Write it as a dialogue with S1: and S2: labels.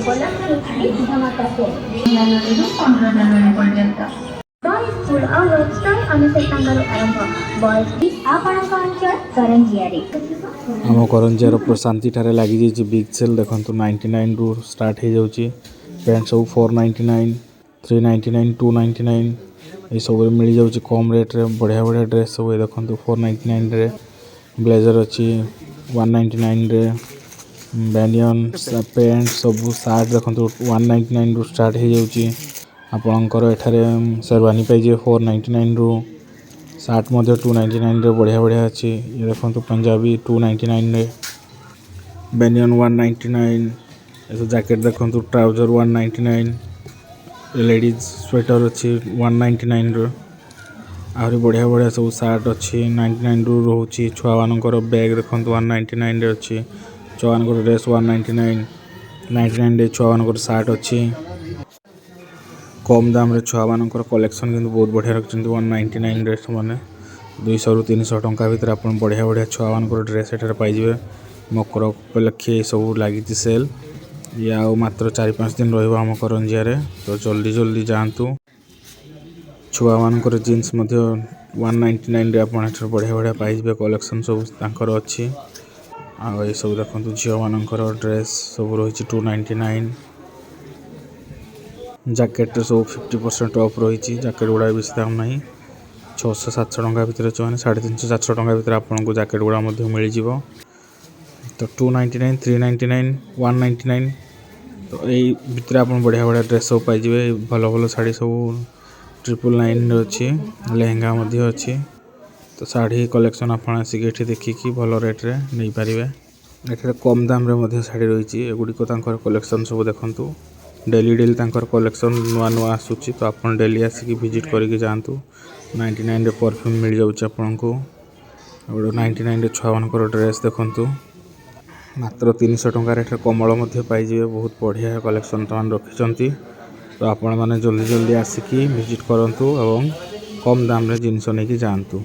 S1: धमाका सेल ଜାନୁଆରୀରୁ 15 ଜାନୁଆରୀ ପର୍ଯ୍ୟନ୍ତ ବଏଜ ସ୍କୁଲ ଆଉ ୱେବସାଇଟ୍ ଅନୁସାରେ ତାଙ୍କର ଆରମ୍ଭ ବଏଜ ଆପଣଙ୍କ ଅଞ୍ଚଳ କରଞ୍ଜିଆରେ
S2: ଆମ କରଞ୍ଜିଆର ପ୍ରଶାନ୍ତିଠାରେ ଲାଗିଯାଇଛି ବିଗ୍ ସେଲ୍। ଦେଖନ୍ତୁ 99ରୁ ଷ୍ଟାର୍ଟ ହେଇଯାଉଛି ପ୍ୟାଣ୍ଟ ସବୁ 499, 399, 299 ଏସବୁରେ ମିଳିଯାଉଛି କମ୍ ରେଟ୍ରେ। ବଢ଼ିଆ ବଢ଼ିଆ ଡ୍ରେସ୍ ସବୁ ଦେଖନ୍ତୁ 499ରେ। ବ୍ଲେଜର୍ ଅଛି 199ରେ। ବ୍ୟାନିୟନ୍ ପ୍ୟାଣ୍ଟ ସବୁ ସାର୍ଟ ଦେଖନ୍ତୁ 199ରୁ ଷ୍ଟାର୍ଟ ହେଇଯାଉଛି। ଆପଣଙ୍କର ଏଠାରେ ସେରୱାନୀ ପାଇଯିବେ 499ରୁ। ସାର୍ଟ ମଧ୍ୟ 299ରେ ବଢ଼ିଆ ବଢ଼ିଆ ଅଛି। ଇଏ ଦେଖନ୍ତୁ ପଞ୍ଜାବୀ 299ରେ। ବ୍ୟାନିୟନ୍ 199। ଏସବୁ ଜ୍ୟାକେଟ୍ ଦେଖନ୍ତୁ ଟ୍ରାଉଜର୍ 199। ଲେଡ଼ିଜ୍ ସ୍ୱେଟର୍ ଅଛି 199ର। ଆହୁରି ବଢ଼ିଆ ବଢ଼ିଆ ସବୁ ସାର୍ଟ ଅଛି 99ରୁ ରହୁଛି। ଛୁଆମାନଙ୍କର ବ୍ୟାଗ୍ ଦେଖନ୍ତୁ 199ରେ ଅଛି। ଛୁଆମାନଙ୍କର ଡ୍ରେସ୍ 199। 99ରେ ଛୁଆମାନଙ୍କର ସାର୍ଟ ଅଛି। କମ୍ ଦାମରେ ଛୁଆମାନଙ୍କର କଲେକ୍ସନ୍ କିନ୍ତୁ ବହୁତ ବଢ଼ିଆ ରଖିଛନ୍ତି 199ରେ। ସେମାନେ 200ରୁ 300 ଟଙ୍କା ଭିତରେ ଆପଣ ବଢ଼ିଆ ବଢ଼ିଆ ଛୁଆମାନଙ୍କର ଡ୍ରେସ୍ ଏଠାରେ ପାଇଯିବେ। ମକର ଉପଲକ୍ଷେ ସବୁ ଲାଗିଛି ସେଲ୍। ଇଏ ଆଉ ମାତ୍ର 4-5 ଦିନ ରହିବ ଆମ କରଞ୍ଜିଆରେ, ତ ଜଲ୍ଦି ଜଲ୍ଦି ଯାଆନ୍ତୁ। ଛୁଆମାନଙ୍କର ଜିନ୍ସ ମଧ୍ୟ 199ରେ ଆପଣ ଏଠାରେ ବଢ଼ିଆ ବଢ଼ିଆ ପାଇଯିବେ। କଲେକ୍ସନ୍ ସବୁ ତାଙ୍କର ଅଛି। ଆଉ ଏସବୁ ଦେଖନ୍ତୁ ଝିଅମାନଙ୍କର ଡ୍ରେସ୍ ସବୁ ରହିଛି 299। ଜ୍ୟାକେଟ୍ରେ ସବୁ 50% ଅଫ୍ ରହିଛି। ଜ୍ୟାକେଟ୍ ଗୁଡ଼ା ବେଶୀ ଦାମ୍ ନାହିଁ, 600-700 ଟଙ୍କା ଭିତରେ ଅଛି, ମାନେ 350-400 ଟଙ୍କା ଭିତରେ ଆପଣଙ୍କୁ ଜ୍ୟାକେଟ୍ ଗୁଡ଼ା ମଧ୍ୟ ମିଳିଯିବ। ତ 299, 399, 199, ତ ଏଇ ଭିତରେ ଆପଣ ବଢ଼ିଆ ବଢ଼ିଆ ଡ୍ରେସ୍ ସବୁ ପାଇଯିବେ। ଭଲ ଭଲ ଶାଢ଼ୀ ସବୁ 999ରେ ଅଛି। ଲେହେଙ୍ଗା ମଧ୍ୟ ଅଛି। ତ ଶାଢ଼ୀ କଲେକ୍ସନ୍ ଆପଣ ଆସିକି ଏଠି ଦେଖିକି ଭଲ ରେଟ୍ରେ ନେଇପାରିବେ। ଏଠାରେ କମ୍ ଦାମରେ ମଧ୍ୟ ଶାଢ଼ୀ ରହିଛି। ଏଗୁଡ଼ିକ ତାଙ୍କର କଲେକ୍ସନ୍ ସବୁ ଦେଖନ୍ତୁ। ଡେଲି ତାଙ୍କର କଲେକ୍ସନ୍ ନୂଆ ନୂଆ ଆସୁଛି, ତ ଆପଣ ଡେଲି ଆସିକି ଭିଜିଟ୍ କରିକି ଯାଆନ୍ତୁ। 99ରେ ପରଫ୍ୟୁମ୍ ମିଳିଯାଉଛି ଆପଣଙ୍କୁ। ଆଉ 99ରେ ଛୁଆମାନଙ୍କର ଡ୍ରେସ୍ ଦେଖନ୍ତୁ ମାତ୍ର 300 ଟଙ୍କାରେ। ଏଠାରେ କମଳ ମଧ୍ୟ ପାଇଯିବେ। ବହୁତ ବଢ଼ିଆ କଲେକ୍ସନ୍ ସେମାନେ ରଖିଛନ୍ତି। ତ ଆପଣମାନେ ଜଲ୍ଦି ଜଲ୍ଦି ଆସିକି ଭିଜିଟ୍ କରନ୍ତୁ ଏବଂ କମ୍ ଦାମରେ ଜିନିଷ ନେଇକି ଯାଆନ୍ତୁ।